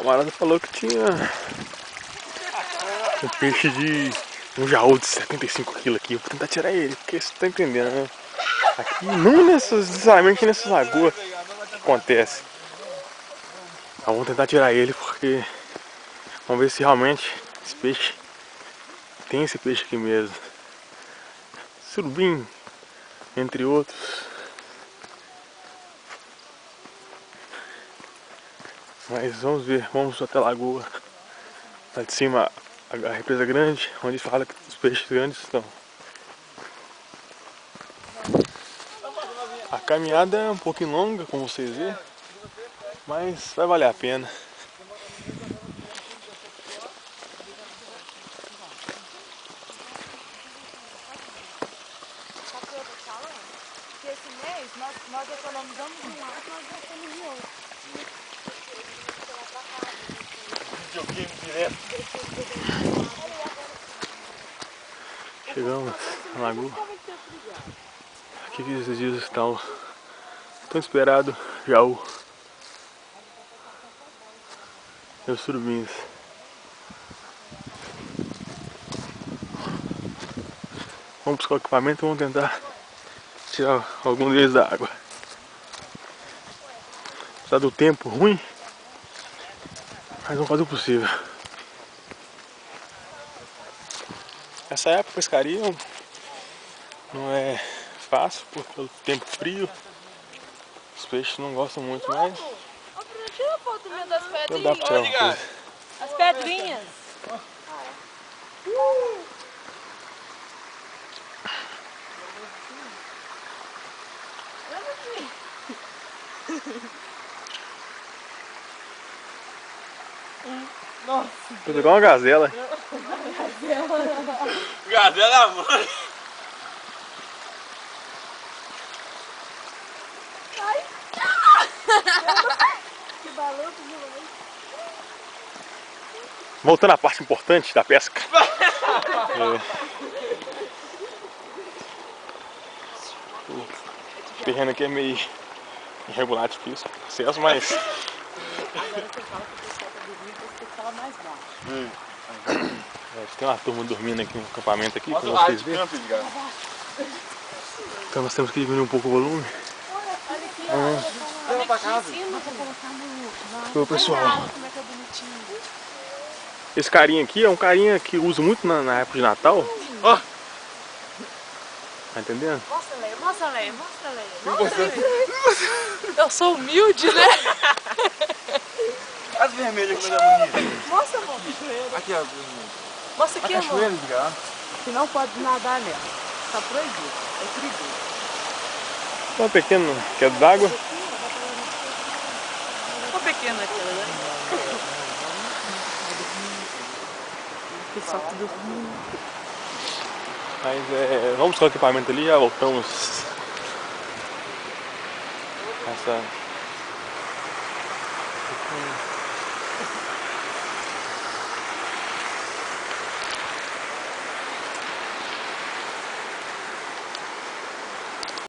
camarada falou que tinha um peixe de um jaú de 75 kg aqui. Eu vou tentar tirar ele, porque você tá entendendo, né? Aqui, não necessariamente nessas lagoas que acontece. Mas vamos tentar tirar ele, porque vamos ver se realmente esse peixe tem esse peixe aqui mesmo. Surubim, entre outros. Mas vamos ver, vamos até a lagoa. Lá de cima a represa grande, onde fala que os peixes grandes estão. A caminhada é um pouquinho longa, como vocês veem, mas vai valer a pena. Que esse mês nós economizamos de um lado e nós gastamos de outro. Videogame direto. Chegamos na lagoa. Aqui que esses dias estão tão esperado jaú e os surubins. Vamos buscar o equipamento e vamos tentar tirar algum deles da água. Apesar do tempo ruim, mas vamos fazer o possível. Essa época de pescaria não é fácil, pelo tempo frio. Os peixes não gostam muito, mas Tira a foto minha das dá pedrinhas. pra tirar uma coisa. As pedrinhas. Nossa. Tudo igual uma gazela. Gazela, mano. Que balanço demais. Voltando à parte importante da pesca. O terreno aqui é meio irregular, difícil, acesso, mas Agora você fala que o pessoal tá dormindo, você tem que falar mais baixo. tem uma turma dormindo aqui no acampamento aqui, como vocês veem. Então nós temos que diminuir um pouco o volume. Olha aqui, ó. Leva pra casa. Vou colocar no... Ô, pessoal, Como é que é bonitinho. esse carinha aqui é um carinha que uso muito na época de Natal. Ó. Tá entendendo? Mostra, Leia, mostra, Leia, mostra, Leia. Mostra, Leia. Eu sou humilde, né? As vermelhas que é bonita. Mostra, amor. Aqui, ó. vermelha. Mostra aqui, A amor. cachoeira, ligar. Que não pode nadar nela. Tá proibido. É perigoso. Uma pequena queda d'água. Ficou pequena aquela, né? O pessoal tudo... Mas vamos buscar o equipamento ali e já voltamos.